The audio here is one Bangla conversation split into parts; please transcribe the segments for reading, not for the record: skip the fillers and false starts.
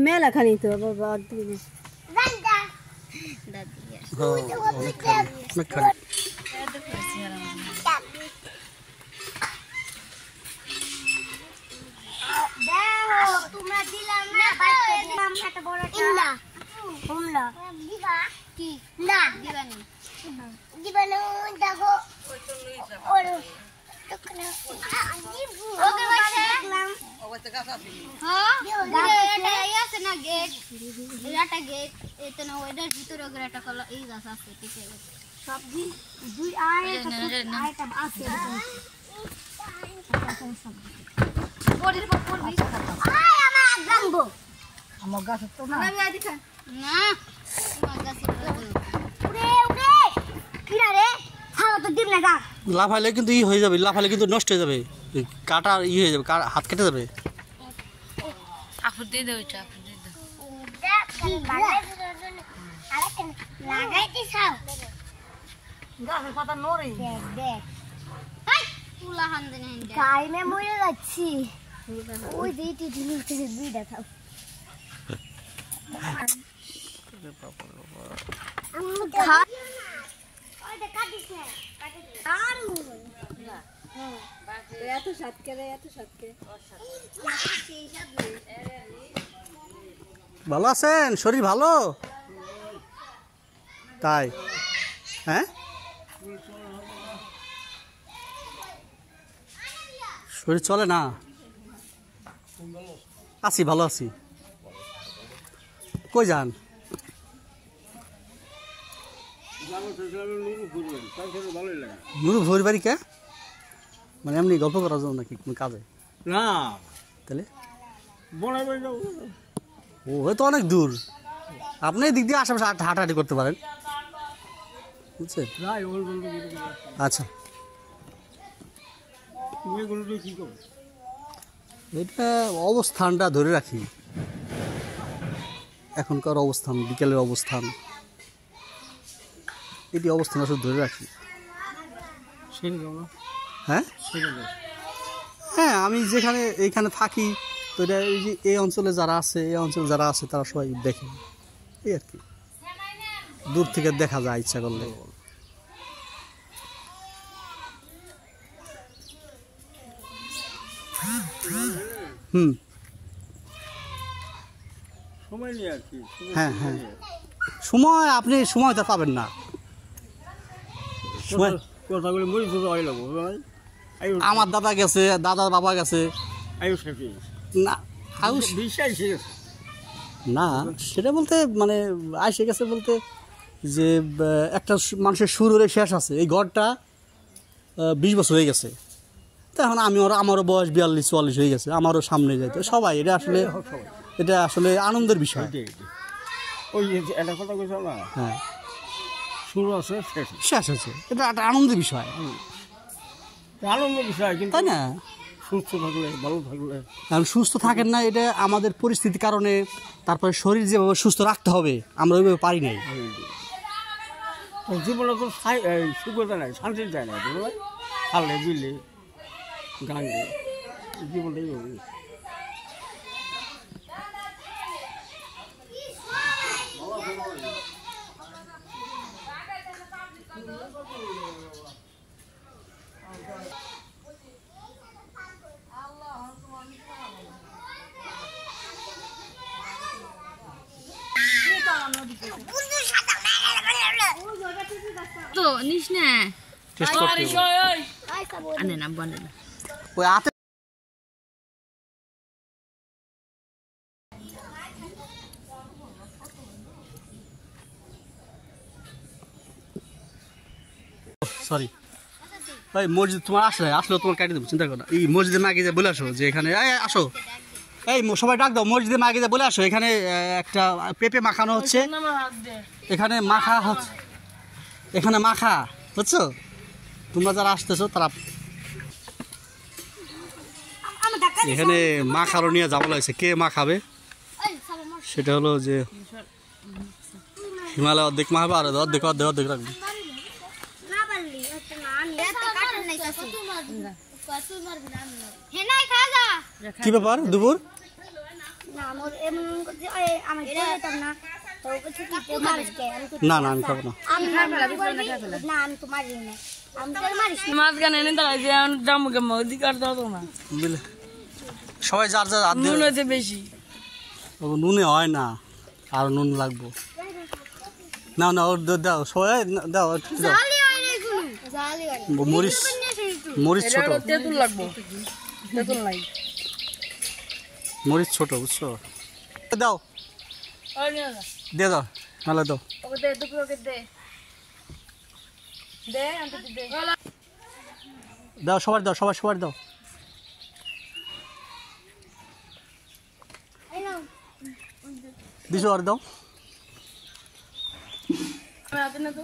মেলা খানি তো লাফাইলে কিন্তু ই হয়ে যাবে, লাফাইলে কিন্তু নষ্ট হয়ে যাবে, কাটা ই হয়ে যাবে, হাত কেটে যাবে। ভালো আছেন? শরীর ভালো তাই? হ্যাঁ, শরীর চলে না? আছি, ভালো আছি। কই যান? নুরু ভোর বাড়ি কে? মানে এমনি গল্প করার জন্য নাকি কোনো কাজে? না, তাহলে ও তো অনেক দূর। আপনি দিক দিয়ে আশেপাশে হাঁটাহাঁটি করতে পারেন, বুঝছেন? আচ্ছা, এটা অবস্থানটা ধরে রাখি, এখনকার অবস্থান, বিকেলের অবস্থান, এটি অবস্থান আসলে ধরে রাখি। হ্যাঁ হ্যাঁ, আমি যেখানে এইখানে থাকি তো এটা এই যে এই অঞ্চলে যারা আছে, এই অঞ্চলে যারা আছে তারা সবাই দেখে, এই আর কি, দূর থেকে দেখা যায় ইচ্ছা করলে। হ্যাঁ হ্যাঁ, সময় আপনি সময় তো পাবেন না। আমার দাদা গেছে, দাদার বাবা গেছে না, না সেটা বলতে মানে আইসে গেছে বলতে যে একটা মানুষের শুরু হলে শেষ আছে। এই ঘরটা 20 বছর হয়ে গেছে, তো এখন আমারও বয়স 42-44 হয়ে গেছে, আমারও সামনে যাইতে সবাই। এটা আসলে আনন্দের বিষয়। হ্যাঁ, শুরু আছে, শেষ আছে, এটা একটা আনন্দের বিষয়, তাই না? সুস্থ থাকলে, ভালো থাকলে। কারণ সুস্থ থাকেন না, এটা আমাদের পরিস্থিতির কারণে। তারপরে শরীর যেভাবে সুস্থ রাখতে হবে আমরা ওইভাবে পারি নাই। জীবনে তো সুখতা নাই, শান্তি চায় না, খালে বিলে গাঙ্গে জীবনটাই হবে। তো নিস না আনে না বলে না ওই হাতে সরি ভাই, মসজিদ তোমার আসলে তোমার কাটিয়ে দেবো, চিন্তা করো না। এই মসজিদে মাকে যে বলে আসো যে এখানে আসো, এই সবাই ডাক দাও, মসজিদে মাকে যে বলে আসো এখানে একটা পেঁপে মাখানো হচ্ছে, এখানে মাখা হচ্ছে, এখানে মাখা বুঝছো? তোমরা যারা আসতেছো তারা এখানে মাখারও নিয়ে ঝামেলা হয়েছে, কে মাখাবে সেটা হলো যে হিমালয় অর্ধেক মাখাবে আর অর্ধেক অর্ধেক অর্ধেক রাখবে। কি ব্যাপার দুপুর? না না আমি খাবো না। মাঝখানে এনে দাঁড়াই যে জামু কেমন অধিকার দাও তো না বুঝলে সবাই যার যার হাত নুন দিয়ে হচ্ছে বেশি নুনে হয় না, আর নুন লাগবো। না না ওর দাও সবাই দাও একটু দাও। মরিচ মরিচ ছোট, তেঁতুল লাগবো তেঁতুল নাই মরিচ ছোট বুঝছো। দাও দিয়ে দাও, নাহলে দাও। ওকে দে দুপুর ওকে দে দে আনতে দে দাও সবার দাও, সবার দাও। দিছো আর দাও। হাতে না তো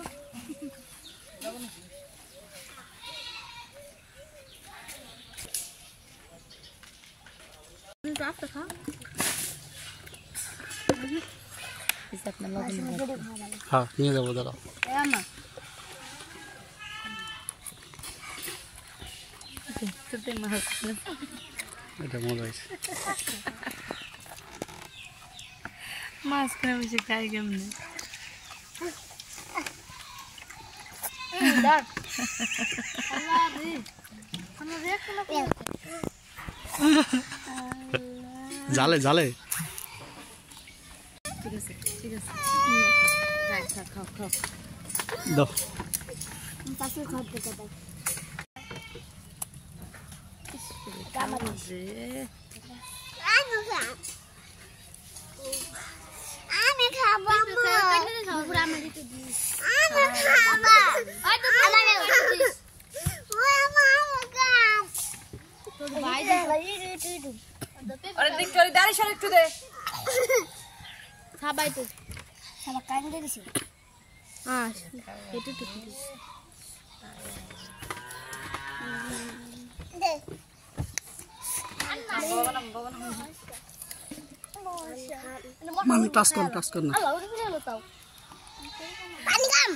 হ্যাঁ নিয়ে যাবো, দাঁড়াও। এটা মজা হয়েছে। মাছ খাই বসে খাই কেমনে জালে জালে ঠিক আছে খাও দাও। আমি খাবো আরে দেখ চলে দাঁড়িয়ে সরে একটু দে খাবাই তো সবাই কান্দে দিছে একটু মানে টাচ কর না। পানি কাম